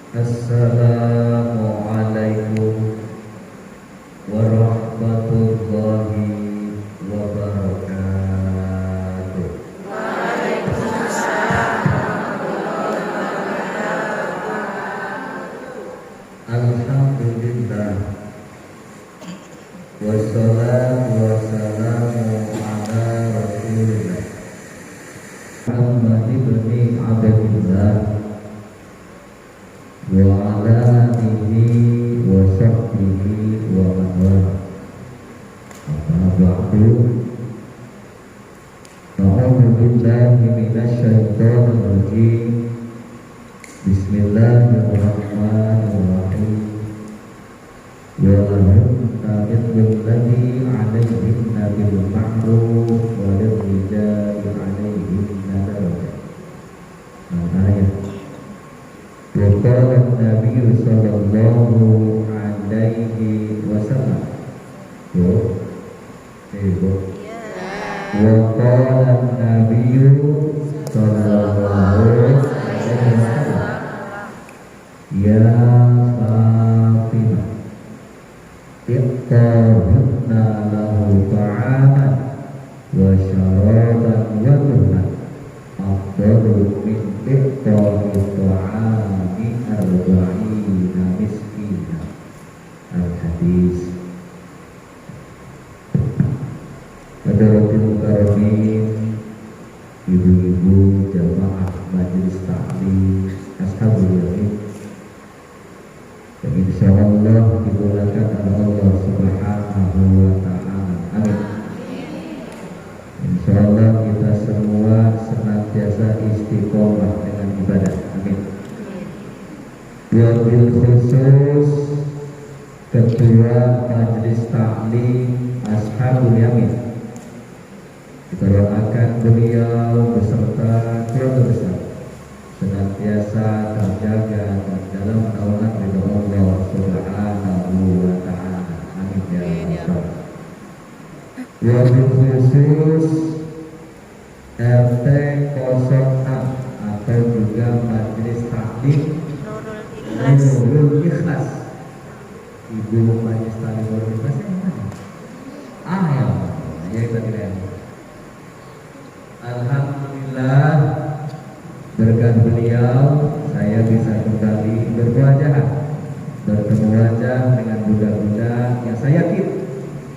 Assalamualaikum warahmatullahi wabarakatuh. Alhamdulillah, wassalatu wassalamu ala rasulillah Muhammad ibn Abdillah wa ala alihi wa sahbihi wa man wala. Amma ba'du. A'udzu billahi minasy syaithanir rajim. Bismillahirrahmanirrahim. Wa lahum mithlu alladhi 'alayhinna bil ma'ruf wa lirrijali 'alayhinna darajah. Ayat. وقال النبي صلى الله عليه وسلم وقال النبي صلى الله عليه وسلم يا فاطمة اختارنا له طعاما وشرابا وطهرا أفضل من إفطار الطعام arba'ina miskina. Al-hadis. Hadirin mukarramin, ibu-ibu jamaah majelis taklim ashabul yamin, yang insyaallah dimulakan oleh Allah Subhanahu wa taala. Amin. Insyaallah kita semua senantiasa istiqomah dengan ibadah. Amin. Wabil khusus Ketua Majelis Taklim Ashabul Yamin, kita doakan beliau beserta keluarga besar senantiasa terjaga dan dalam naungan ridho Allah Subhanahu wa taala. Amin ya rabbal alamin. Wabil khusus RT 06 atau juga Majelis Taklim Nurul Ikhlas. Ibu Majelis Taklim Nurul Ikhlas yang mana? Ya itu tidak. Alhamdulillah, berkat beliau saya bisa kembali berwajah, bertemu wajah dengan budak-budak yang saya yakin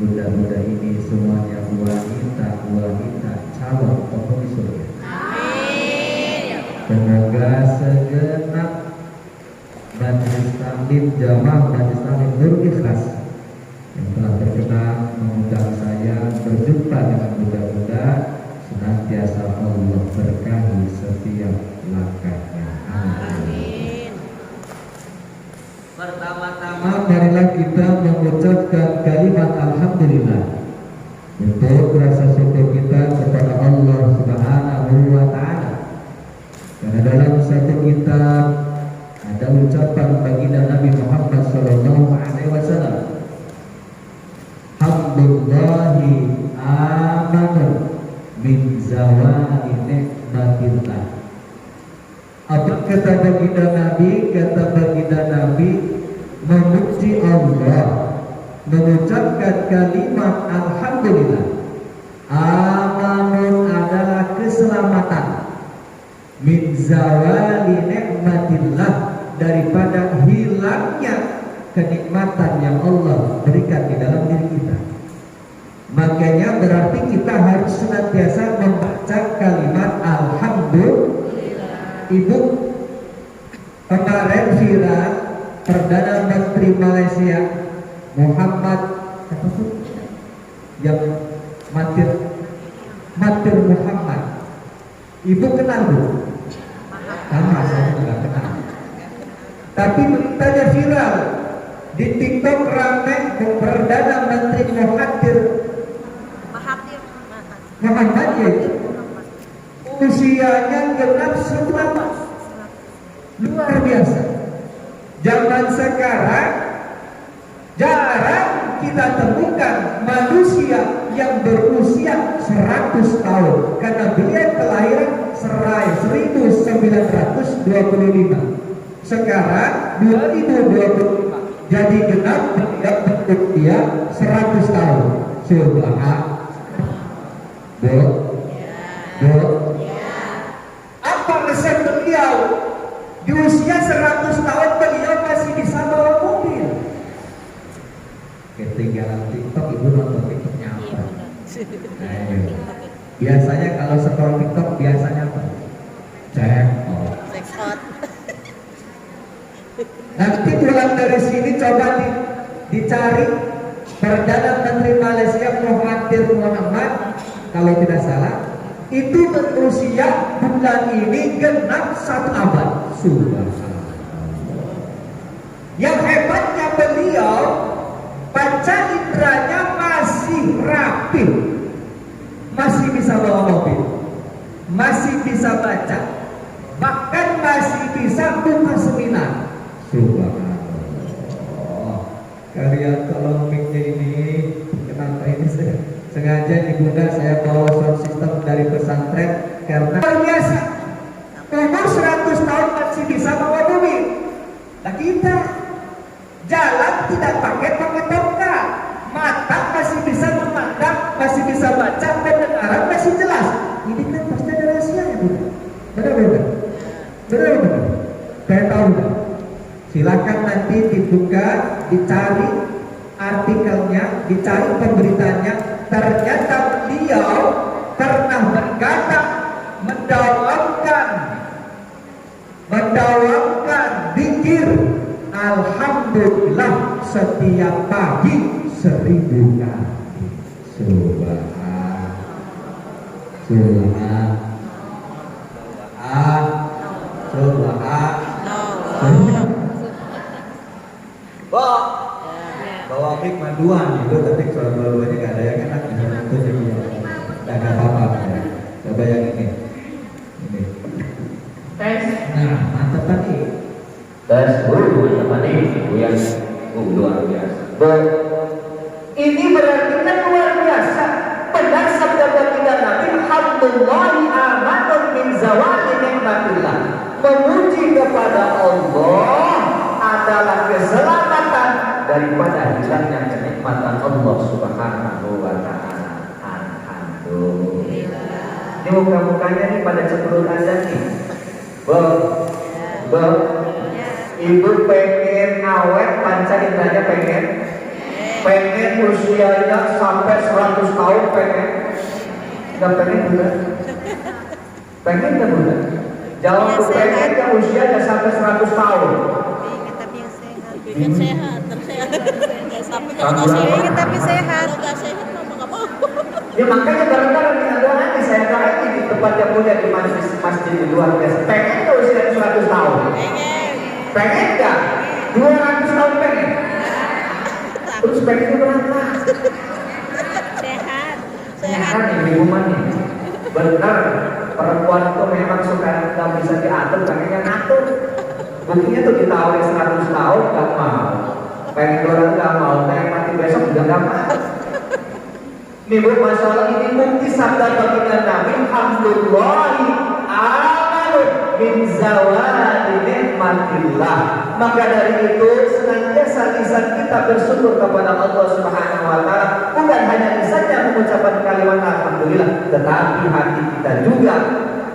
budak-budak ini semuanya wanita calon penghuni surga. Semoga segenap Majelis Taklim Jamaah Majelis Taklim Nurul Ikhlas yang telah berkenan mengundang saya berjumpa dengan budak-budak senantiasa Allah berkahi setiap langkahnya. Amin. Pertama-tama marilah kita mengucapkan kalimat alhamdulillah untuk rasa syukur kita kepada Allah Subhanahu wa taala. Karena dalam satu kitab ada ucapan baginda Nabi Muhammad sallallahu alaihi wasallam, hamdulillahi amanu min zawali nikmatillah. Apa kata baginda Nabi? Kata baginda Nabi, memuji Allah, mengucapkan kalimat alhamdulillah. Amanun adalah keselamatan, min zawali nikmatillah, daripada hilangnya kenikmatan yang Allah berikan di dalam diri kita. Makanya berarti kita harus senantiasa membaca kalimat alhamdulillah. Ibu, kemarin viral Perdana Menteri Malaysia Muhammad yang Mahathir Muhammad. Ibu kenal bu? Sama, saya juga kenal. Tapi beritanya viral di TikTok, ramai Perdana Menteri Mahathir Muhammad, yaitu usianya genap 100. Luar biasa. Zaman sekarang jarang kita temukan manusia yang berusia 100 tahun, karena beliau kelahiran 1925. Sekarang 2025. Jadi genap beliau berusia 100 tahun. Subhanallah. Apa resep beliau? Di usia 100 tahun beliau masih bisa bawa mobil. Ketinggalan TikTok, ibu nonton TikToknya apa? Nah, ini. Biasanya kalau scroll TikTok biasanya apa? Jackpot. Nanti pulang dari sini coba dicari Perdana Menteri Malaysia Mahathir Mohamad, kalau tidak salah, itu berusia bulan ini genap 1 abad. Subhanallah. Yang hebatnya beliau panca inderanya masih rapi, masih bisa bawa mobil, masih bisa baca, bahkan masih bisa buka seminar. Subhanallah. Kalian tolong mic-nya ini, kenapa ini sengaja digunakan saya bawa sound system dari pesantren karena luar biasa. Umur 100 tahun masih bisa bawa mobil. Nah kita jalan tidak pakai tongkat, mata masih bisa memandang, masih bisa baca, pendengaran masih jelas. Ini kan pasti ada rahasianya, bukan? Benar-benar. Saya tahu. Silakan nanti dibuka, dicari artikelnya, dicari pemberitanya. Ternyata beliau pernah berkata mendawamkan zikir alhamdulillah setiap pagi 1000 kali. Bawa mic manduan itu, tapi kalau dua-duanya nggak ada yang enak, itu jadi nggak apa-apa. Coba yang ini. Tes. Nah, mantap tadi. Tes dulu teman ini yang luar biasa. Ini berarti kan luar biasa. Benar sabda baginda Nabi, Alhamdulillahi amanun min zawali nikmatillah. Memuji kepada Allah adalah keselamatan daripada hilangnya kenikmatan Allah Subhanahu wa ta'ala. Alhamdulillah. Ini muka-mukanya nih pada cemberut Anda nih. Ibu pengen awet, panca indranya pengen usianya sampai 100 tahun pengen. Nggak pengen bukan? Pengen nggak bukan? Jawab tuh pengen ke usianya sampai 100 tahun. Ingin sehat, tapi kalau nggak sehat, tapi sehat, kalau nggak sehat nggak mau. Ya makanya gara-gara nih ada nanti saya tarik di tempat yang punya di masjid di luar biasa. Pengen ke usia 100 tahun? Pengen nggak? 200 tahun pengen? Terus pengen berapa? Sehat nih ibuman nih. Benar, perempuan itu memang suka nggak bisa diatur, pengennya ngatur. Buktinya tuh ditawarin 100 tahun nggak mau, pengen orang nggak mau, pengen mati besok juga nggak mau. Nih bu, masalah ini bukti sabda baginda Nabi, Alhamdulillahi amanun min zawali nikmatillah. Maka dari itu senantiasa lisan kita bersyukur kepada Allah Subhanahu wa ta'ala. Bukan hanya lisannya mengucapkan kalimat alhamdulillah, tetapi hati kita juga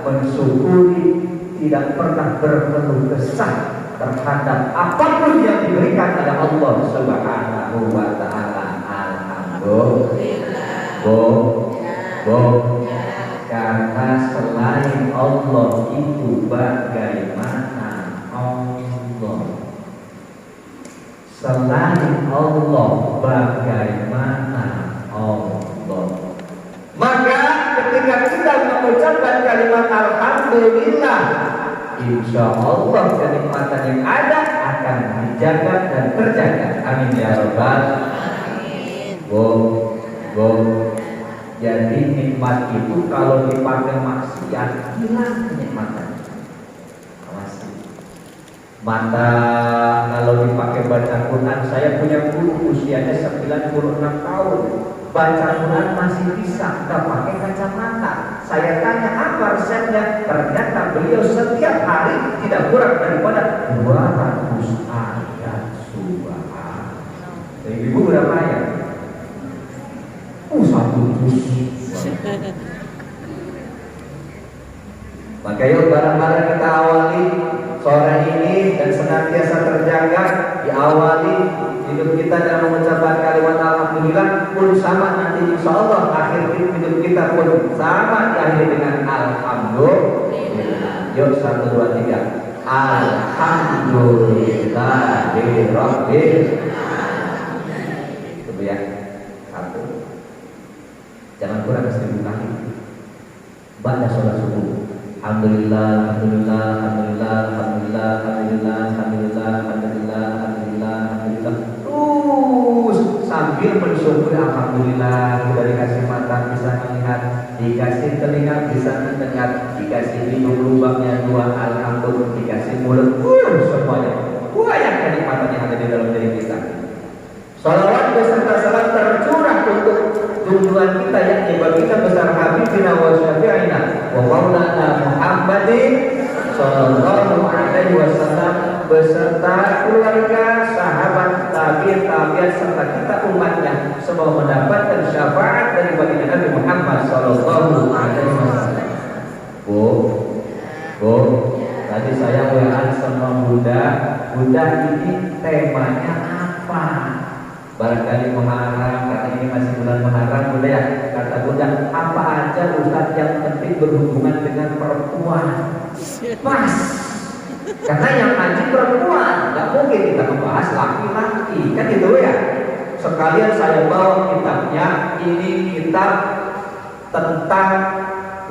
mensyukuri, tidak pernah berkeluh kesah terhadap apapun yang diberikan oleh Allah Subhanahu wa ta'ala. Alhamdulillah. Karena selain Allah itu bagaimana Allah? Selain Allah bagaimana Allah? Maka ketika kita mengucapkan kalimat alhamdulillah, insya Allah kenikmatan yang ada akan dijaga dan terjaga. Amin ya rabbal alamin. Jadi nikmat itu kalau dipakai maksiat hilang kenikmatannya. Mata kalau dipakai baca Quran, saya punya guru usianya 96 tahun. Baca Quran masih bisa, nggak pakai kacamata. Saya tanya apa resepnya, ternyata beliau setiap hari tidak kurang daripada 200 ayat. Ibu berapa ya? Satu juz. Maka yuk bareng-bareng kita awali sore ini dan senantiasa terjaga, diawali hidup kita dalam mengucapkan kalimat alhamdulillah pun sama nanti insya Allah akhir hidup kita pun sama diakhiri dengan alhamdulillah. Yuk 1, 2, 3. Alhamdulillahirabbil alamin. Coba ya. 1. Jangan kurang 1000 kali. Baca sholat subuh. Alhamdulillah, alhamdulillah, alhamdulillah, alhamdulillah, alhamdulillah, alhamdulillah, alhamdulillah, alhamdulillah, alhamdulillah. Terus sambil bersyukur alhamdulillah kita dikasih mata bisa melihat, dikasih telinga bisa mendengar, dikasih hidung lubangnya 2 alhamdulillah, dikasih mulut semuanya. Banyak kenikmatan yang ada di dalam diri kita. Salawat beserta salam tercurah untuk junjungan kita yakni baginda besar Habibina wa Syafi'ina wa Maulana Muhammadin sallallahu alaihi wasallam beserta keluarga, sahabat, tabi'in serta kita umatnya semua mendapatkan syafaat dari baginda Nabi Muhammad sallallahu alaihi wasallam. Bu, tadi saya WA sama Bunda ini temanya apa? Barangkali Muharram, karena ini masih bulan Muharram, Bunda ya. Kata Bunda, apa aja Ustaz yang penting berhubungan dengan perempuan. Mas, karena yang ngaji perempuan, nggak mungkin kita membahas laki-laki, kan gitu ya. Sekalian saya bawa kitabnya, ini kitab tentang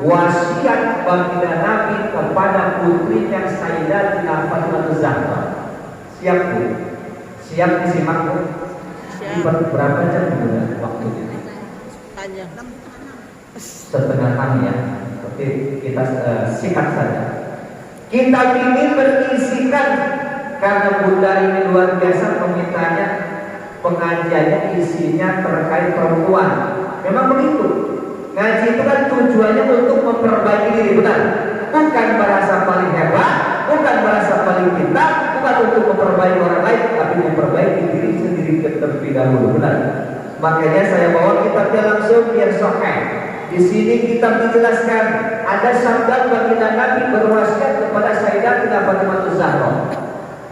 wasiat baginda Nabi kepada putrinya Sayyidatina Fatimah Zahra. Siap Bu? Siap disimak Bu? Berapa jam waktunya? Panjang. Setengah jam ya. Oke, kita singkat saja. Kitab ini berisikan karena Bunda ini luar biasa memintanya pengajiannya isinya terkait perempuan. Memang begitu. Ngaji itu kan tujuannya untuk memperbaiki diri, benar? Bukan merasa paling hebat, bukan merasa paling pintar, bukan untuk memperbaiki orang lain, tapi memperbaiki diri sendiri terlebih dahulu, benar? Makanya saya bawa kitabnya langsung biar sahih. Di sini kitab dijelaskan ada sabda baginda Nabi berwasiat kepada Sayyidatina Fatimah Zahra.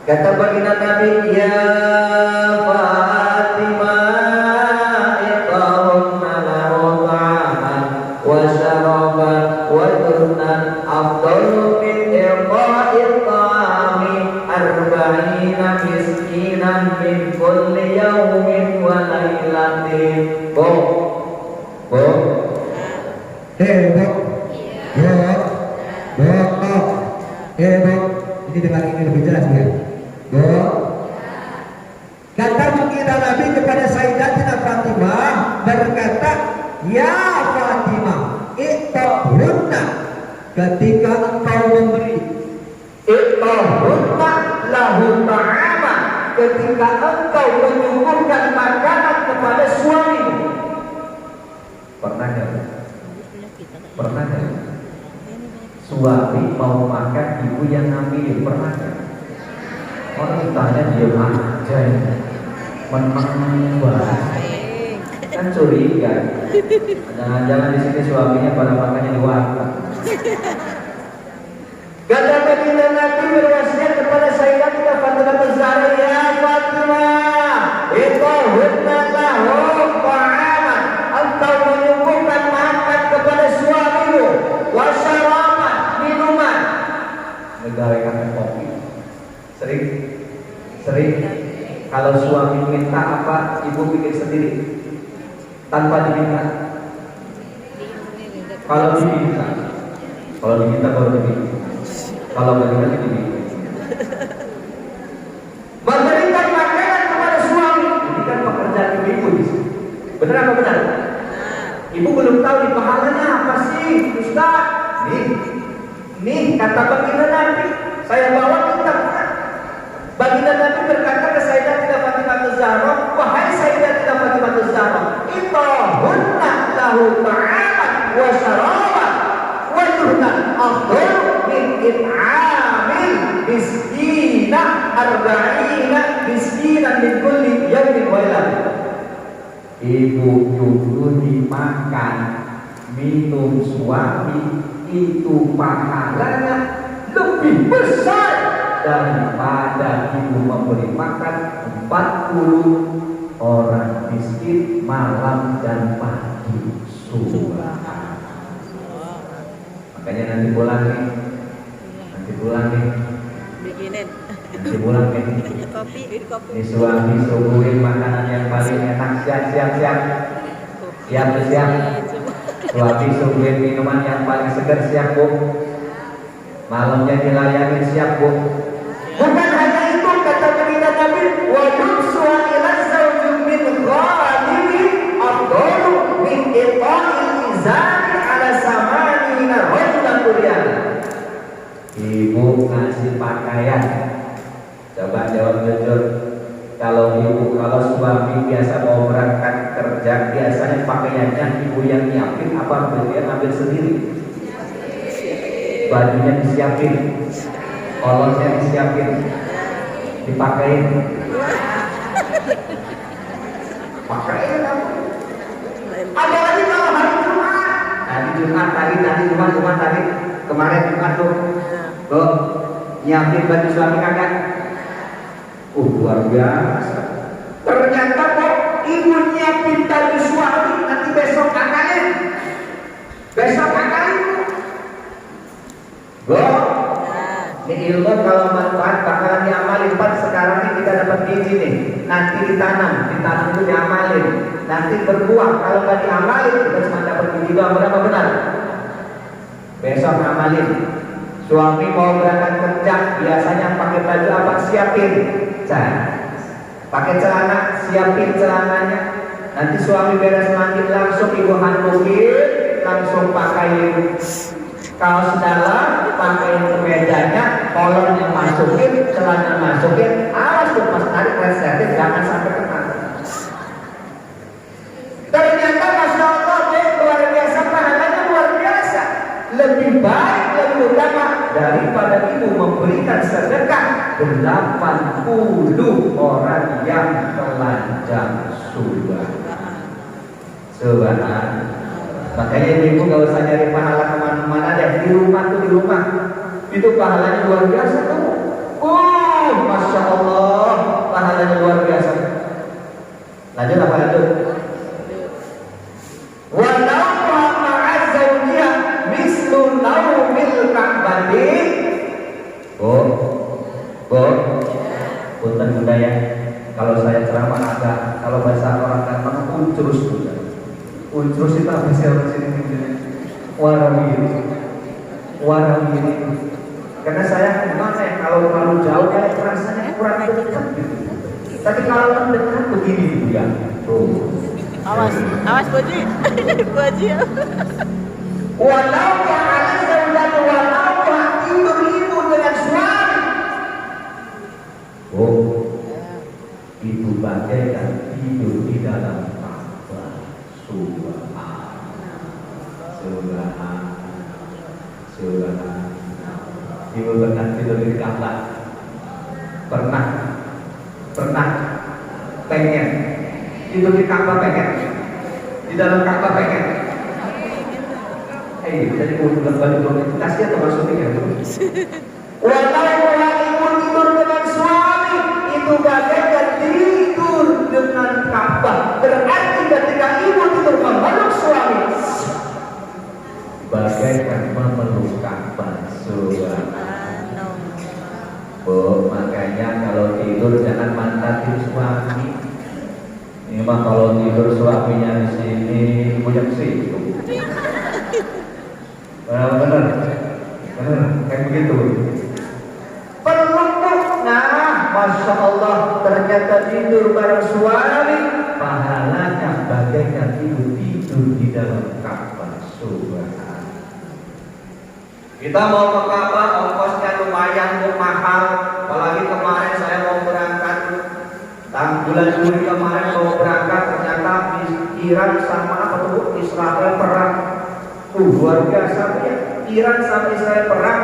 Kata baginda Nabi, ya Fatimah, iqahunna lahu ta'aman wa syaraban wa turnan afdalu min iqa'il ta'ami arba'ina miskinan min kulli yawmin wa laylatin. Bo. Ini dengan ini lebih jelas ya. Kata baginda Nabi kepada Sayyidatina Fatimah berkata, ya Fatimah, iqahunna, ketika engkau memberi, iqahunna lahu ta'ama, ketika engkau menyuguhkan makanan kepada suamimu. Pernah nggak? Suami mau makan, ibu yang ngambil, pernah nggak? Orang ditanya dia aja ya. Memang kan curiga. Jangan-jangan di sini suaminya pada makannya di warteg. Kata baginda Nabi berwasiat kepada Sayyidatina Fatimah Zahra, ya Fatimah, iqahunna lahu ta'aman, engkau menyuguhkan makan kepada suamimu, wa syaraban, minuman. Negarakan kopi. Sering kalau suami minta apa, ibu bikin sendiri tanpa diminta. Kalau diminta baru dibikin. Kalau nggak diminta dibikin. Memberikan makanan kepada suami, ini kan pekerjaan ibu di sini. Benar apa benar? Ibu belum tahu di pahalanya apa sih, Ustaz? Nih kata baginda Nabi, saya bawa kitabnya. Baginda Nabi berkata ke Sayyidatina Fatimah Zahra, wahai Sayyidatina Fatimah Zahra, iqahunna lahu ta'aman wa syaraban wa turnan afdal min it'amil miskina arba'ina miskinan min kulli yawmin wa laylatin. ibu nyuruh dimakan, minum suami, itu pahalanya lebih besar daripada ibu memberi makan 40 orang miskin malam dan pagi. Makanya nanti pulang nih, Bikinin. nanti pulang nih. Kopi. Ini suami suguhin makanan yang paling enak, siap. Suami suguhin minuman yang paling segar, siap bu. Malamnya dilayani, siap bu. Bukan hanya itu, kata berita Nabi, wajib suami lazzaujum min ghalimi afdalu min iqa'il izari ala samanina rajulan kuryan. Ibu ngasih pakaian. Coba jawab jujur. Kalau suami biasa mau berangkat kerja, biasanya pakaiannya ibu yang nyiapin apa dia ambil sendiri? Bajunya disiapin, kolosnya disiapin, dipakein. Pakein apa? Ada lagi kalau hari Jumat. Tadi Jumat tadi kemarin Jumat tuh, nyiapin baju suami kakak. Luar biasa. Ternyata kok ibu nyiapin baju suami, nanti besok akalin. Ini ilmu kalau manfaat bakalan diamalin. Sekarang ini kita dapat biji nih, nanti ditanam itu diamalin, nanti berbuah. Kalau nggak diamalin kita cuma dapat biji doang. Berapa benar? Besok amalin. Suami mau berangkat kerja, biasanya pakai baju apa? Siapin. Pakai celana, siapin celananya. Nanti suami beres mandi langsung ibu handukin, langsung pakai kaos dalam, pakai kemejanya, kolornya masukin, celana masukin. Awas tuh pas tarik resetin, jangan sampai kena. Ternyata Masya Allah, luar biasa, pahalanya luar biasa. Lebih baik, lebih utama daripada ibu memberikan sedekah 80 orang yang telanjang. Subhanallah. Makanya ibu gak usah nyari pahala kemana-mana deh. Di rumah itu pahalanya luar biasa tuh. Masya Allah, pahalanya luar biasa. Lanjut apa lanjut? Walau ma'azawnya mislu naumil ka'badi. Punten bunda ya, kalau saya ceramah agak, kalau bahasa orang gampang uncrus bunda. Uncrus itu apa sih orang sini? Warawiri. Karena saya gimana ya, kalau terlalu jauh ya rasanya kurang dekat gitu. Tapi kalau mendekat begini ya. Awas Boji. Boji. Walau ta'ala zawjatu walau tidur ibu dengan suami. Itu bagaikan tidur di dalam Ka'bah. Subhanallah. Ibu pernah tidur di Ka'bah? Pernah pengen tidur di Ka'bah, pengen di dalam Ka'bah, pengen. Jadi udah balik kasih atau maksudnya walau ibu tidur dengan suami itu bagaikan tidur dengan Ka'bah. Berarti ketika ibu tidur memeluk suami bagaikan memeluk Ka'bah. Makanya kalau tidur jangan mantatin suami. Ini mah kalau tidur suaminya di sini punya situ. Benar, kayak begitu. Peluk, Masya Allah, ternyata tidur bareng suami pahalanya bagaikan tidur di dalam Ka'bah. Subhanallah. Kita mau ke Ka'bah, ongkosnya lumayan mahal. Apalagi kemarin saya mau berangkat, bulan Juli kemarin mau berangkat, ternyata Iran sama apa tuh Israel perang. Luar biasa ya. Iran sama Israel perang,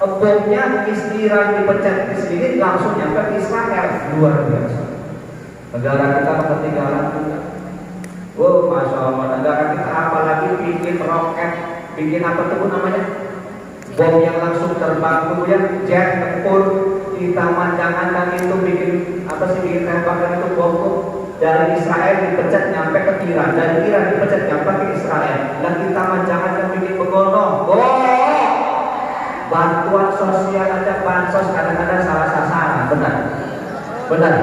bomnya Iran dipencet di sini langsung nyampe Israel. Luar biasa. Negara kita ketinggalan. Oh, masya Allah, negara kita apalagi bikin roket, bikin apa tuh namanya? Bom yang langsung terbang tuh ya, jet tempur, kita mandangan itu bikin apa sih, bikin tembakan itu bom tuh dari Israel dipecat nyampe ke Iran, dari Iran dipecat nyampe ke Israel, dan kita mandangan yang bikin begono. Oh, bantuan sosial ada bansos kadang-kadang salah sasaran, benar, benar.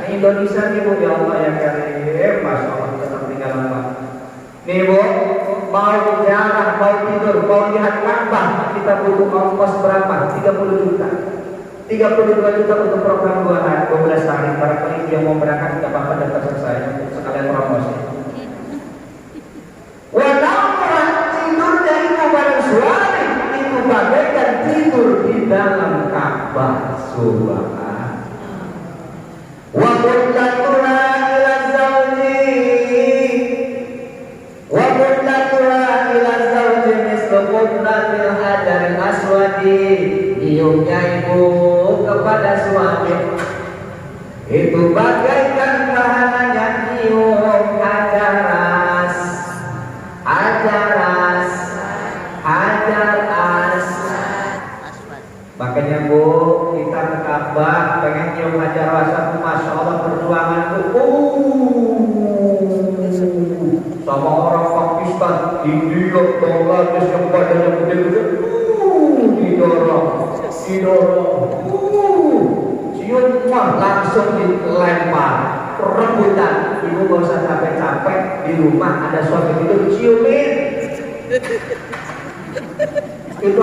Indonesia nih Bu, ya Allah yang karim, masya Allah kita ketinggalan Pak. Nih Bu, mau jalan, mau tidur, mau lihat Ka'bah, kita butuh ongkos berapa? 30 juta. 32 juta untuk program 12 hari. Barangkali yang mau berangkat tidak apa-apa daftar saya sekalian promosi. Walau tidur dari bareng suami itu bagaikan tidur di dalam Ka'bah. Subhanallah. Wa kullatuha ila zawji wa kullatuha ila zawji mislu qublatil hajaril aswadi. Nyiumnya ibu kepada suami itu bagaikan bahannya nyium hajar aswad. Makanya Bu, kita ke Ka'bah pengen nyium hajar aswad, masya Allah perjuangan Bu. Sama orang Pakistan, India, Bangladesh yang badannya gede-gede, didorong, cium langsung dilempar, rebutan. Ibu gak usah capek-capek, di rumah ada suami itu ciumin. Itu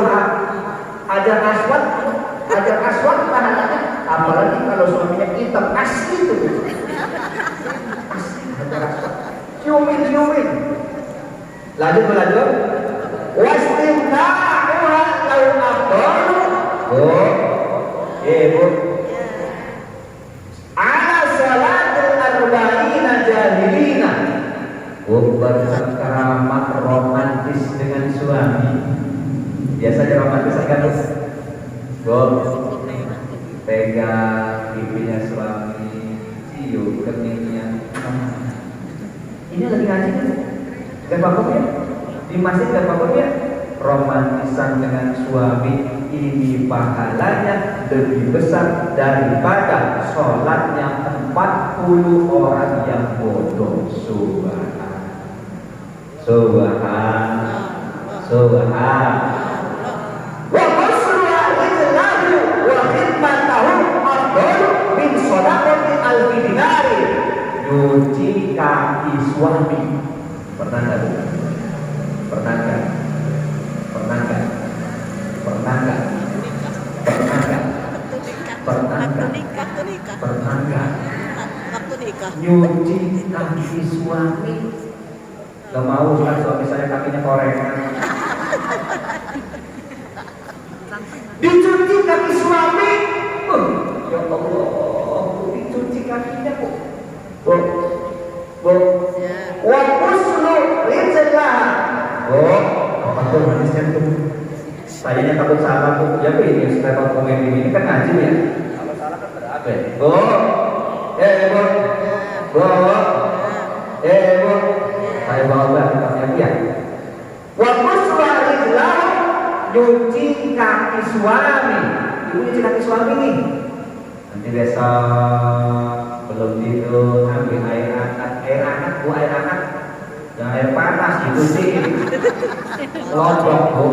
hajar aswad tahanannya, apalagi kalau suaminya hitam asli itu. Asli hajar aswad. Ciumin. Lanjut. Wastimta'uha lau afdalu. Oh, Bu. Ala salatul arba'ina jahilina. Bercengkrama romantis dengan suami. Biasanya romantis kan Bu, pegang pipinya suami, cium keningnya. Ini lagi ngaji kan? Gak apa-apa ya? Di masjid gak apa-apa ya? Romantisan dengan suami ini pahalanya lebih besar daripada sholatnya 40 orang yang bodoh. Subhan. Wa masruha ijlahu wa khidmatahu afdalu min shadaqati alfi dinari. Cuci kaki suami. Pernah nggak? Nyuci kaki suami. Gak mau kan suami saya kakinya korengan. Dicuci kaki suami. Ya Allah, dicuci kakinya Bu. Wa ghuslu rijlah. Apa tuh manisnya tuh? Sayanya takut salah tuh. Ya Bu, ini setelah komen ini kan ngaji ya. Kalau salah kan berapa ya? Bu. Saya bawa belakangnya dia. Wa ghuslu rijlah, nyuci kaki suami. Ibu nyuci kaki suami nih. Nanti besok belum tidur ambil air hangat Bu, air hangat yang air panas itu sih lodok Bu,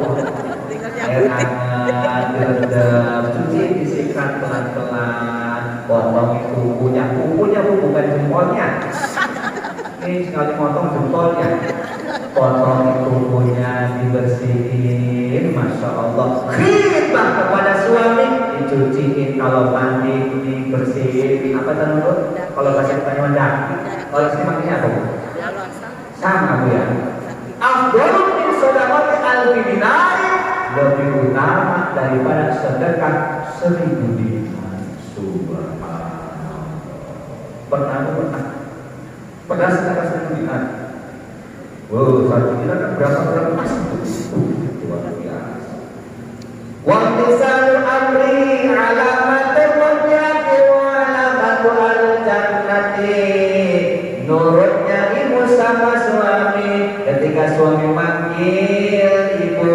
air hangat direndam, cuci disikat pelan-pelan, potong kukunya Bu, bukan jempolnya. Ini sekali potong jempolnya, potong kukunya dibersihin, masya Allah. Khidmah kepada suami, dicuciin, kalau mandi dibersihin. Apa teman-teman? Kalau bahasa kita mendak, kalau sini makanya apa? Sama Bu ya. Afdalu min shadaqati alfi dinari, lebih utama daripada sedekah 1000 dinar. Subhanallah. Pernah sedekah 1000 dinar. Wow, 1 dinar kan berapa emas itu? Luar biasa. Wa tisalu amri alamatul mutyaqi wa alamatu al-jannati. Nurutnya Musa dipanggil ibu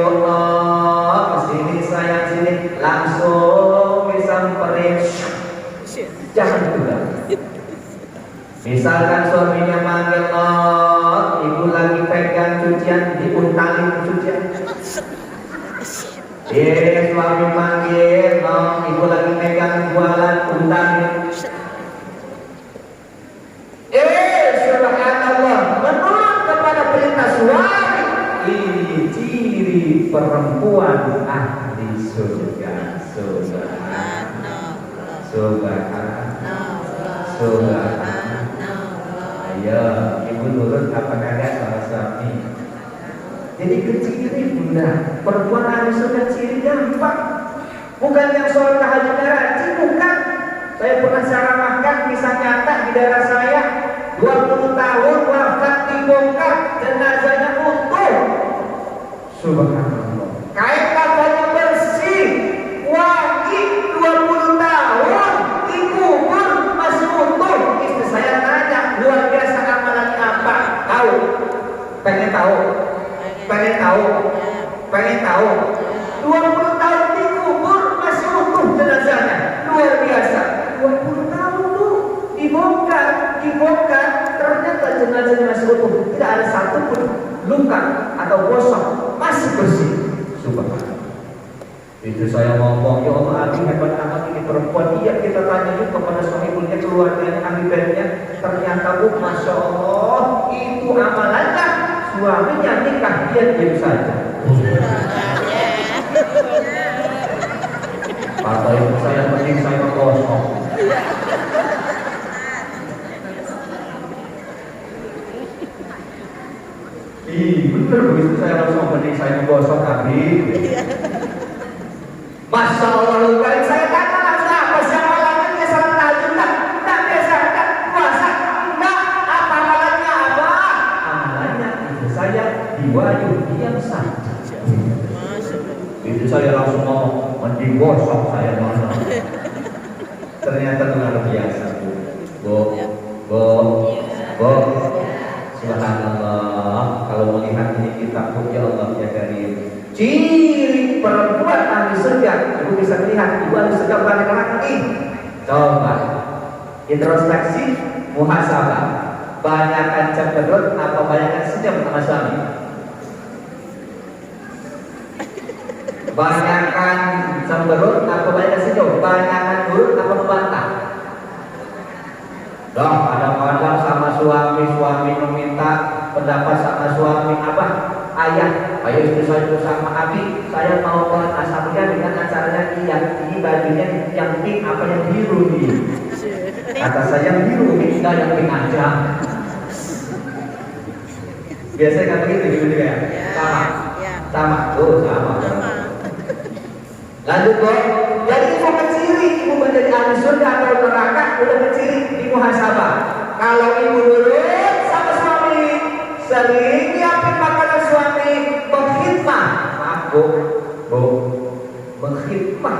sini sayang sini, langsung disamperin. Jangan juga. Misalkan suaminya manggil ibu lagi pegang cucian, diuntalin cucian. Suami manggil ibu lagi pegang jualan, untalin. Subhanallah, menurut kepada perintah suami, ini ciri perempuan ahli surga. Subhanallah. Ayo, ibu nurut apa kagak sama suami? Jadi keciri bunda, perempuan ahli surga ciri gampang. Bukan yang soal tahajud rajin, bukan. Saya pernah ceramahkan kisah nyata di daerah saya. 20 tahun wafat dibongkar, jenazahnya utuh. Subhanallah. Kain kafannya bersih, wangi, 20 tahun dikubur masih utuh. Istri saya tanya, luar biasa amalannya apa? Tahu? Pengen tahu? Pengen tahu? Pengen tahu? 20 tahun dikubur masih utuh jenazahnya. Luar biasa. 20 tahun tuh dibongkar, ternyata jenazahnya masih utuh, tidak ada satu pun luka atau gosok, masih bersih. Subhanallah. Itu saya ngomong, ya Allah, Abi hebat amat ini perempuan. Iya, kita tanya juga kepada suaminya, keluarganya, ahli bednya. Ternyata bu, masya Allah, itu amalannya. Suaminya nikah, dia diam saja. Kata ibu saya, penting saya menggosok. Bener begitu saya langsung mending saya menggosok kaki. Masya Allah, lukain saya tanya langsung apa sih amalannya? Dia salat tahajud tak biasa, tak puasa, enggak. Apa amalannya apa? Amalannya itu saya diwayu diam saja. Itu saya langsung ngomong, mending gosok saya mana. Ternyata luar biasa bu. Subhanallah, kalau melihat ini kitab ya Allah ya Karim. Ciri perempuan ahli surga, ibu bisa melihat ibu ahli surga bukan laki-laki. Coba introspeksi, muhasabah. Banyakan cemberut apa banyakan senyum sama suami? Banyakan cemberut apa banyakan senyum? Banyakan nurut apa membantah? Dong, kadang-kadang sama suami meminta pendapat sama suami apa? Ayah, ayo istri saya sama Abi, saya mau ke Asabria dengan acaranya ini bajunya yang pink apa yang biru nih? Kata saya yang biru, enggak yang pink aja. Biasanya kan begitu juga ya? Sama. Lanjut kok. Jadi ibu keciri, ibu menjadi ahli surga atau neraka udah keciri di muhasabah. Kalau ibu nurut sama suami, sering nyiapin makanan suami, berkhidmah. Maaf bu, berkhidmah.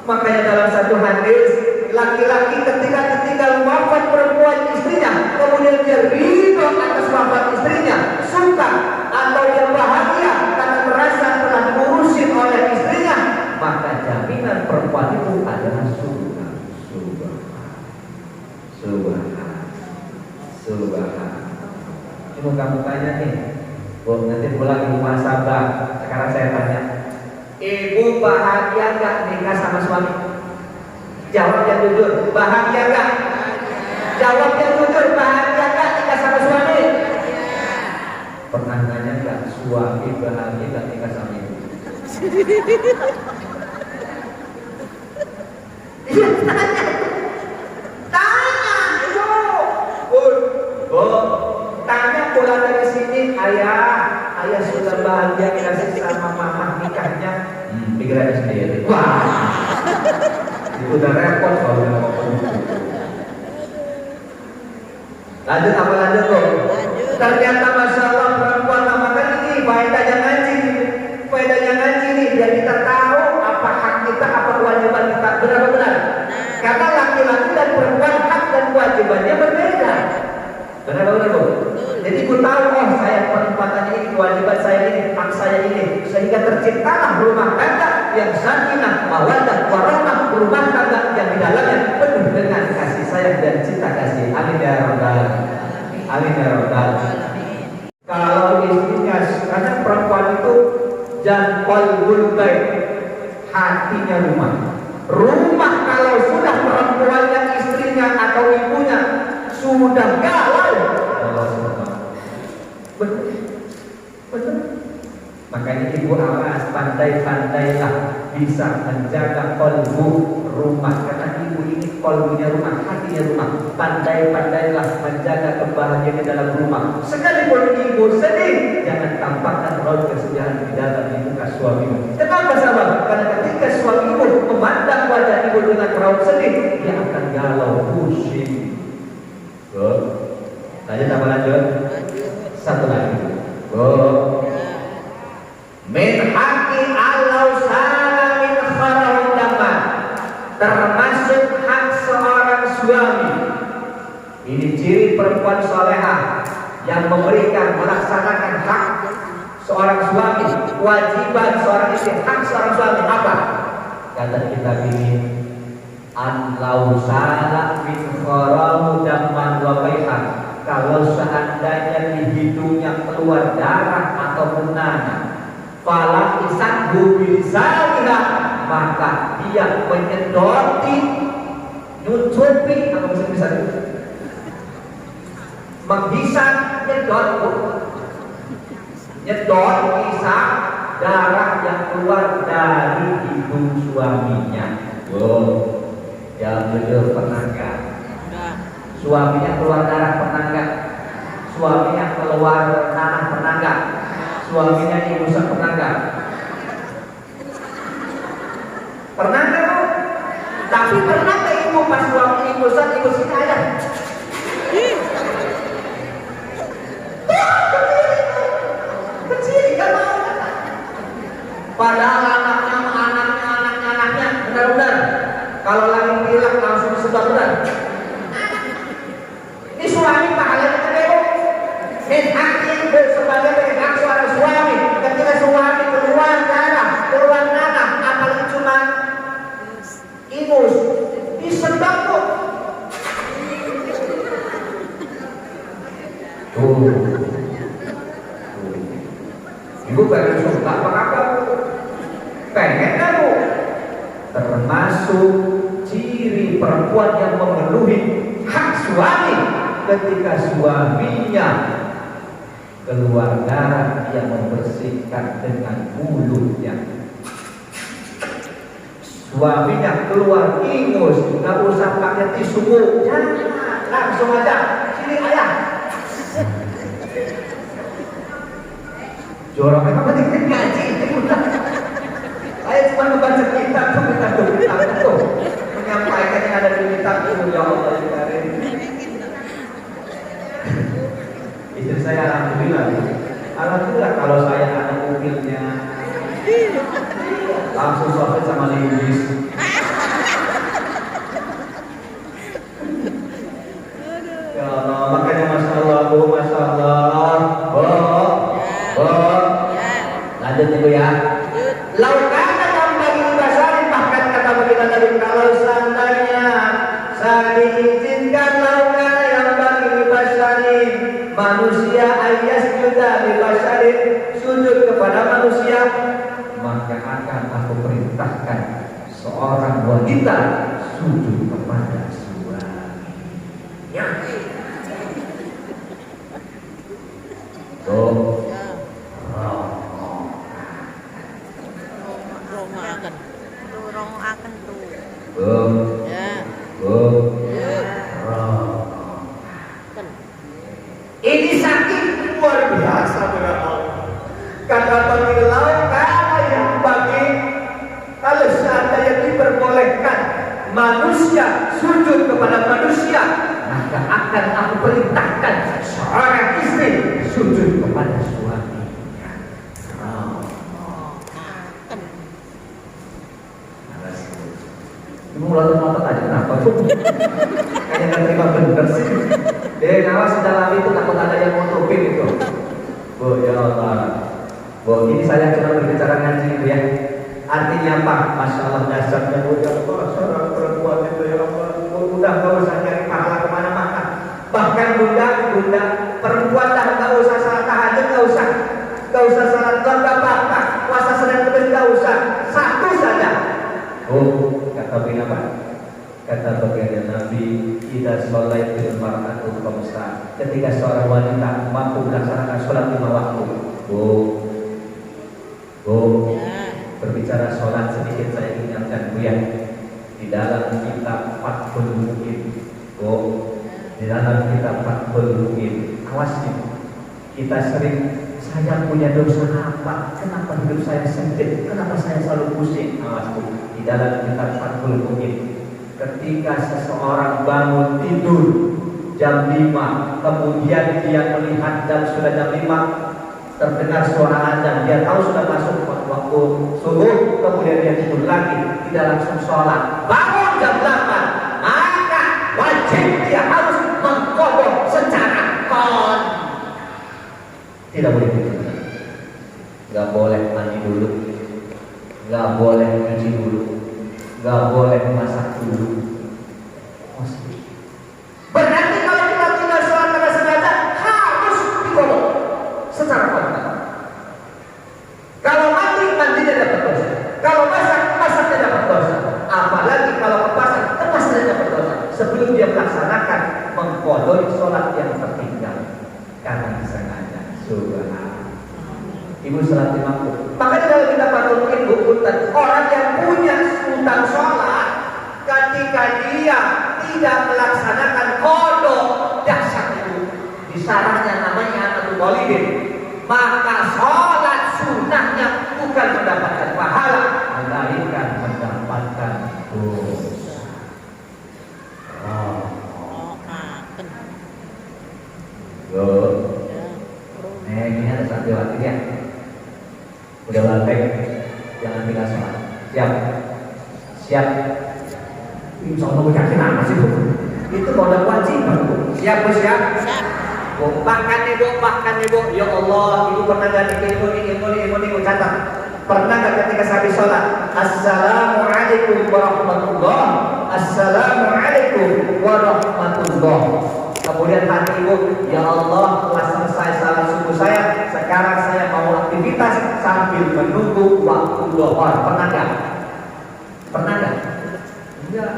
Makanya dalam satu hadis, laki-laki ketika wafat perempuan istrinya, kemudian dia ridho atas wafat istrinya, suka atau dia bahagia karena merasa telah diurusin oleh istrinya, maka jaminan perempuan itu adalah surga. Coba kamu tanya nih, nanti pulang ibu muhasabah. Sekarang saya tanya, ibu bahagia gak nikah sama suami? Jawab yang jujur, bahagia gak? Jawab yang jujur, bahagia gak nikah sama suami? Pernah nanya gak suami bahagia gak nikah sama ibu? Iya tanya, tanya pulang dari sini, ayah sudah bahagia kasih sama mama nikahnya, pikirannya sendiri. Wah, itu udah repot kalau udah ngomong. Lanjut tuh? Ternyata masya Allah perempuan namakan ini faedahnya ngaji nih, biar kita tahu apa hak kita, apa kewajiban kita, benar-benar. Karena laki-laki dan perempuan hak dan kewajibannya berbeda. Benar-benar bu. Jadi ibu tahu, oh saya penempatannya ini, kewajiban saya ini, hak saya ini, sehingga terciptalah rumah tangga yang sakinah, mawaddah, warahmah, rumah tangga yang di dalamnya penuh dengan kasih sayang dan cinta kasih. Amin ya rabbal alamin. Amin ya rabbal alamin. Kalau istrinya, karena perempuan itu dan qalbul bait, hatinya rumah. Rumah kalau sudah perempuannya, istrinya atau ibunya sudah galau, betul. Makanya ibu awas, pandai-pandailah bisa menjaga kolbu rumah, karena ibu ini kolbunya rumah, hatinya rumah. Pandai-pandailah menjaga kebahagiaan di dalam rumah. Sekalipun ibu sedih, jangan tampakkan raut kesedihan di dalam di muka suamimu. Kenapa sahabat? Karena ketika suamimu memandang wajah ibu dengan raut sedih, dia akan galau, pusing. Lanjut apa lanjut? Satu lagi. Min haqqi allau sana min kharahum daman, termasuk hak seorang suami. Ini ciri perempuan salehah yang memberikan, melaksanakan hak seorang suami, kewajiban seorang istri, hak seorang suami apa? Kata kita ini, allau sana min kharahum daman wa baihan. Kalau seandainya di hidungnya keluar darah ataupun nanah, fala isakhu bilisaniha, maka dia menyedoti, nyucupi, apa bisa menghisap, nyedot hisap darah yang keluar dari hidung suaminya. Yang betul pernah enggak? Suaminya keluar darah pernah enggak? Suaminya keluar nanah pernah enggak? Suaminya diusap pernah enggak? Pernah enggak bu? Tapi pernah enggak ibu pas suami diusap, ibu sini aja? Kecil, gak mau. Padahal anaknya, benar-benar. Kalau lagi pilek langsung disebar benar. Ini suami pahalanya gede bu. Haknya sebagai hak seorang suami. Ketika suami keluar darah, keluar nanah, apalagi cuma ingus, disedot bu. Ibu pengen suka apa bu? Pengen kan bu? Termasuk ciri perempuan yang memenuhi hak suami. Ketika suaminya keluar darah, dia membersihkan dengan mulutnya. Suaminya keluar ingus, nggak usah pakai tisu, jangan, langsung aja, sini ayah. Jorok apa penting ngaji? Saya cuma membaca kitab, tuh, menyampaikan yang ada di kitab itu, ya Allah ya Karim. Istri saya alhamdulillah kalau saya ada mobilnya langsung sopir sama linggis. Ya Allah, makanya masya Allah bu, masya Allah. Lanjut ibu ya. Laukana yang bagi basarin, bahkan kata baginda Nabi, kalau seandainya saya diizinkan laukana yang bagi basarin, manusia ayas juga dibasyarin sujud kepada manusia, maka akan aku perintahkan seorang wanita sujud kepada suaminya. Ini sakit luar biasa dengan Allah. Kata bagilah karena yang bagi, kalau seandainya diperbolehkan manusia sujud kepada manusia, maka akan aku perintahkan seorang istri sujud kepada suaminya. Ibu melotot-melotot aja, kenapa tuh? Kayak gak terima bener sih. Awas di dalam itu takut ada yang mau topik Bu, ya Allah. Bu, ini saya cuma berbicara ngaji Bu ya. Artinya apa? Masya Allah dasarnya Bu, ya Allah, seorang perempuan itu ya Allah, udah gak usah cari pahala kemana-mana. Bahkan bunda perempuan dah gak usah salat tahajud, gak usah salat gak apa-apa, puasa Senin Kemis gak usah, satu saja. Oh, kata Bina Pak, kata baginda Nabi, "Idza shallaitil mar'atu khamsa." Ketika seorang wanita mampu melaksanakan sholat 5 waktu. Berbicara sholat sedikit saya ingatkan Bu ya. Di dalam kitab Fathul Mu'in. Di dalam kitab Fathul Mu'in. Awas nih. Kita sering, saya punya dosa apa? Kenapa hidup saya sempit? Kenapa saya selalu pusing? Awas Bu. Di dalam kitab Fathul Mu'in. Ketika seseorang bangun tidur jam 5, kemudian dia melihat sudah jam 5, terdengar suara azan, dia tahu sudah masuk waktu subuh, kemudian dia tidur lagi, tidak langsung sholat. Bangun jam 8, maka wajib dia harus mengqadha secara kon. Tidak boleh tidur, nggak boleh mandi dulu, nggak boleh cuci dulu, nggak boleh masak dulu. Berarti kalau kita tinggal sholat pada sengaja harus diqadha secara kontak. Kalau mandi tidak dapat dosa, kalau masak tidak dapat dosa, apalagi kalau kepas tidak dapat dosa. Sebelum dia melaksanakan mengqadha sholat yang tertinggal karena sengaja. Subhanallah. Ibu sholat 50. Makanya kalau kita patutkan orang yang punya utang sholat, ketika dia tidak melaksanakan qadha dasar itu, di syarahnya namanya Anatul Walidin, maka sholat sunnahnya bukan mendapatkan pahala, melainkan mendapatkan dosa. Ini ada santriwati ya. Udah balik, jangan tinggal sholat. Siap. Insya Allah yakin apa sih Bu? Itu modal wajib Bu. Siap Bu, siap. Makan ibu, ya Allah, ibu pernah gak ilmu ini catat. Pernah gak ketika habis sholat, Assalamualaikum warahmatullah, Assalamualaikum warahmatullah. Kemudian hati ibu, ya Allah, telah selesai salat subuh saya, sekarang saya mau aktivitas sambil menunggu waktu dhuhur. Pernah gak? Enggak.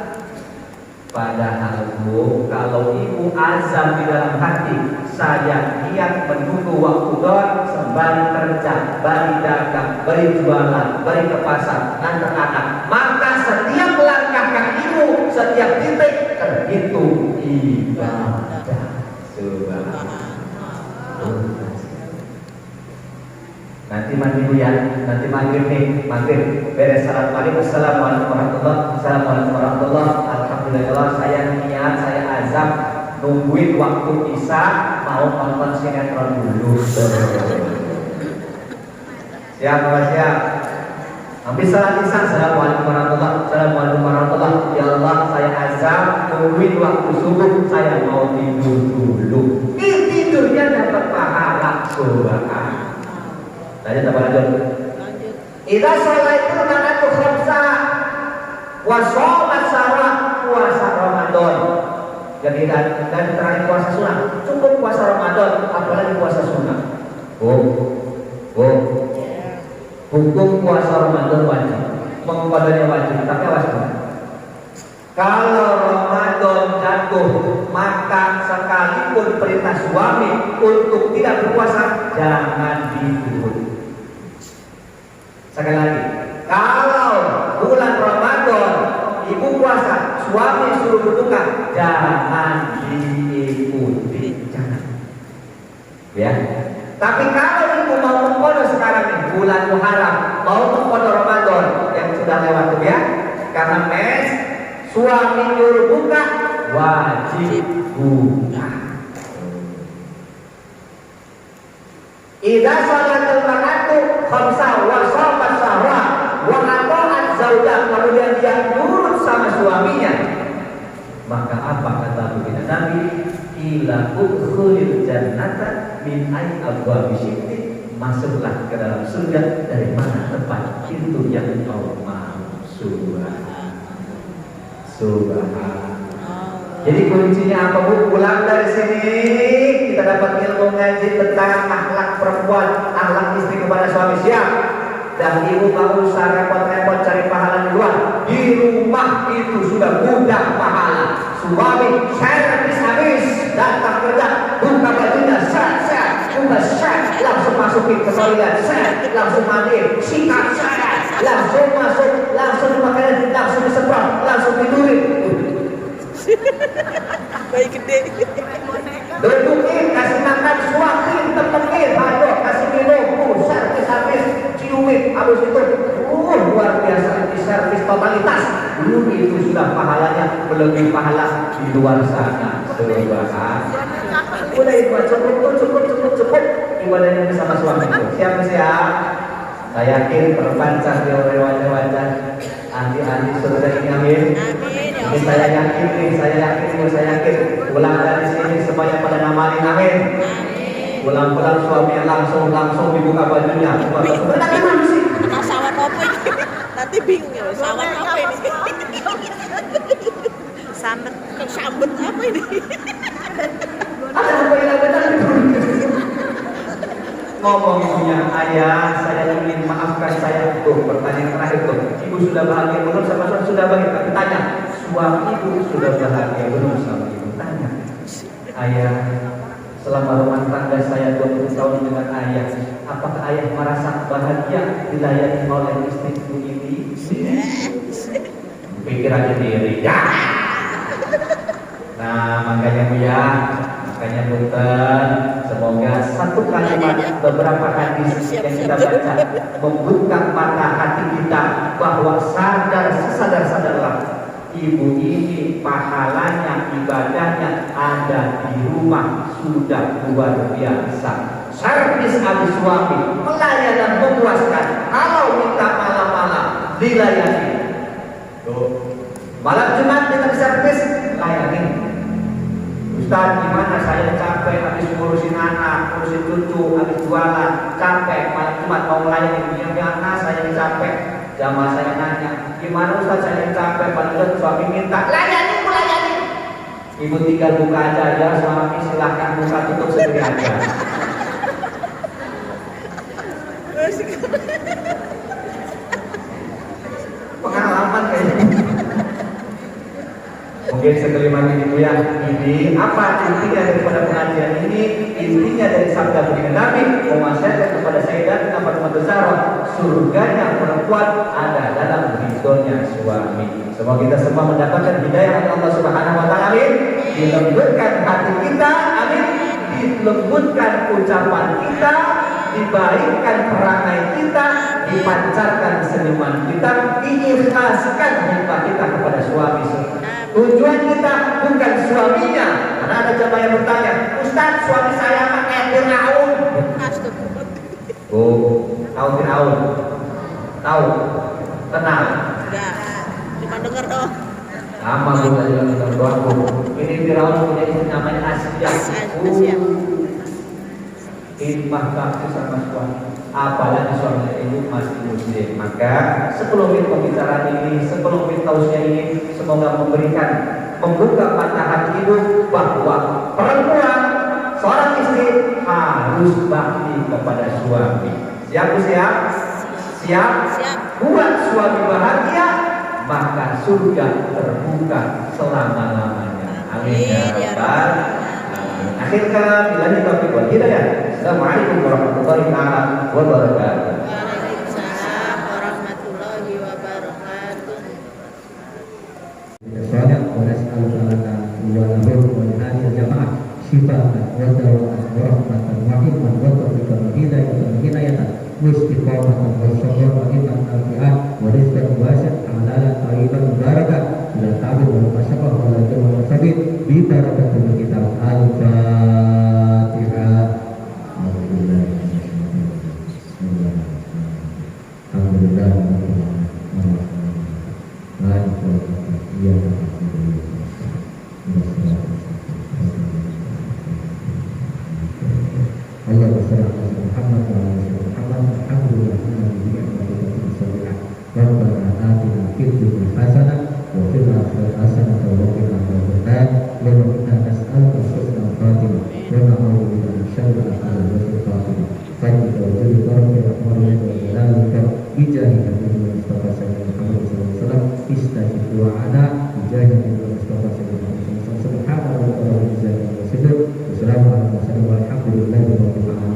Padahal Bu, kalau ibu azam di dalam hati, saya niat menunggu waktu dhuhur sembari kerja, bari dagang, bari jualan, bari ke pasar, ngantar anak, maka setiap langkah kaki ibu, setiap titik terhitung ibadah. Subhanallah. Nanti mandi Bu ya, nanti maghrib beres salat maghrib. Assalamualaikum warahmatullah. Alhamdulillah, saya niat, saya azam nungguin waktu isya mau nonton sinetron dulu. Siap. Habis salat isya, Assalamualaikum warahmatullah. Ya Allah, saya azam nungguin waktu subuh, saya mau tidur dulu. Tidurnya dapat pahala. Subhanallah. Lanjut apa lanjut? Idza shallaitul mar'atu khamsa wa shamat sawah puasa Ramadan. Jadi dan terakhir puasa sunnah. Cukup puasa Ramadan, apalagi puasa sunnah. Hukum puasa Ramadan wajib, mengqadhanya wajib, tapi awas. Kalau Ramadan jatuh, maka sekalipun perintah suami untuk tidak berpuasa, jangan diturut. Sekali lagi, kalau bulan Ramadan ibu puasa, suami suruh berbuka, jangan diikuti, jangan. Ya. Tapi kalau ibu mau mengqadha sekarang nih, bulan Muharram, mau mengqadha Ramadan yang sudah lewat tuh ya, karena mes suami nyuruh buka, wajib buka. Idza shalatul mar'atu khamsa wa shamat sahwa wa ata'at zaujah, kemudian dia nurut sama suaminya, maka apa kata baginda Nabi? ila udkhulil jannata min ay abwabi syi'ti, masuklah ke dalam surga dari mana tempat pintu yang engkau mau. Subhanallah. Jadi kuncinya apa Bu? Pulang dari sini kita dapat ilmu ngaji tentang akhlak perempuan, akhlak istri kepada suami. Siap? Dan ibu gak usah repot-repot cari pahala di luar. Di rumah itu sudah mudah pahala. Suami servis habis, datang kerja, buka bajunya, set, buka set, langsung masukin ke toilet, set, langsung mandi, sikat set, langsung masuk, langsung dimakan, langsung disemprot, langsung tidurin. Bayi gede. Dudukin, kasih makan, suapin, temenin, aduh, kasih minum, servis habis, ciumin, habis itu, luar biasa, di servis totalitas. Belum itu sudah pahalanya melebihi pahala di luar sana. Udah itu cukup ibadahnya bersama suami itu. Siap. Saya yakin terpancar di wajah-wajah ahli-ahli surga ini, amin. Ini saya yakin pulang dari sini semuanya pada ngamalin, amin. Pulang-pulang suaminya langsung dibuka bajunya. Sawat apa ini? Nanti bingung ya, sawat apa ini? Sambet apa ini? Ada apa yang benar? Ngomong ibunya, ayah, saya ingin maafkan saya. Tuh, pertanyaan terakhir tuh. Ibu sudah bahagia belum sama suami? Sudah bahagia. Tapi tanya, suami ibu sudah bahagia belum sama ibu? Tanya, ayah, selama rumah tangga saya 20 tahun dengan ayah, apakah ayah merasa bahagia dilayani oleh istriku ini? Pikirannya diri. Ya. Nah, makanya Bu ya, punten, semoga satu kalimat beberapa hadis yang kita baca membuka mata hati kita bahwa sadar-sadarlah ibu ini pahalanya, ibadahnya ada di rumah sudah luar biasa. Servis habis suami, pelayanan memuaskan. Kalau minta malam-malam dilayani. Tuh. Malam Jumat kita servis, layani. Ustaz, gimana saya capek habis ngurusin anak, ngurusin cucu, habis jualan, capek, malam Jumat mau melayani, gimana saya capek? Jamaah saya nanya, gimana Ustaz saya capek, padahal suami minta, layani. Ibu tinggal buka aja ya, suami silahkan buka tutup sendiri aja. Pengalaman kayaknya. Mungkin sekelima ini ya, ini apa intinya daripada pengajian ini? Intinya dari sabda baginda Nabi, mewasiatkan kepada Sayyidatina Fatimah Zahra, surganya perempuan ada dalam ridhonya suami. Semoga kita semua mendapatkan hidayah dari Allah Subhanahu wa taala, amin. Dilembutkan hati kita, amin. Dilembutkan ucapan kita, dibaikkan perangai kita, dipancarkan senyuman kita, diikhlaskan hikmah kita kepada suami. Tujuan kita bukan suaminya. Karena ada jamaah yang bertanya, Ustaz, suami saya pakai Fir'aun. Oh, tahu Fir'aun? Tahu? Kenal? Enggak, cuma denger dong. Lama gue tadi dengar doaku. Ini Fir'aun punya istri namanya Asia. Hikmah bakti sama suami. Apalagi suaminya ibu masih muslim. Maka sebelum pembicaraan ini, sebelum tausiah ini, semoga membuka mata hati ibu bahwa perempuan, seorang istri harus bakti kepada suami. Siap? Buat suami bahagia, maka surga terbuka selama-lamanya. Amin ya rabbal alamin. Akhirnya bila taufiq wal hidayah. Assalamualaikum warahmatullahi wabarakatuh. Waalaikumsalam warahmatullahi wabarakatuh. Salat wa nas'aluka wa nahur wa hadhihi jamaah shifaan wa dawaan wa rahmatan wa hikmatan wa tawfiqan wa hidayatan wa istiqamatan wa sabran wa iman nafi'ah wa rizqan wasi'an halalan thayyiban mubarakan la ta'bud wa masyaqah wa la jawab wa sabit bi barakatul kitab al-Fatihah. Allahumma shalli ala Muhammad wa ala ali Muhammad. Alhamdulillah alladzi bi'amrihi sholihat. Rabbana atina fid dunya hasanah wa fil akhirati hasanah wa qina adzabannar. Allahumma inna nas'aluka husnal khatimah wa na'udzu bika min syarri al-khatimah. Fa'idza wajib baraka rahmatullahi wa barakatuh. Bijahi Nabi Mustafa sallallahu alaihi wasallam istajib du'ana bijahi Nabi Mustafa sallallahu alaihi wasallam. Subhanallahi wa bihamdihi. Wassalamu ala warahmatullahi wabarakatuh.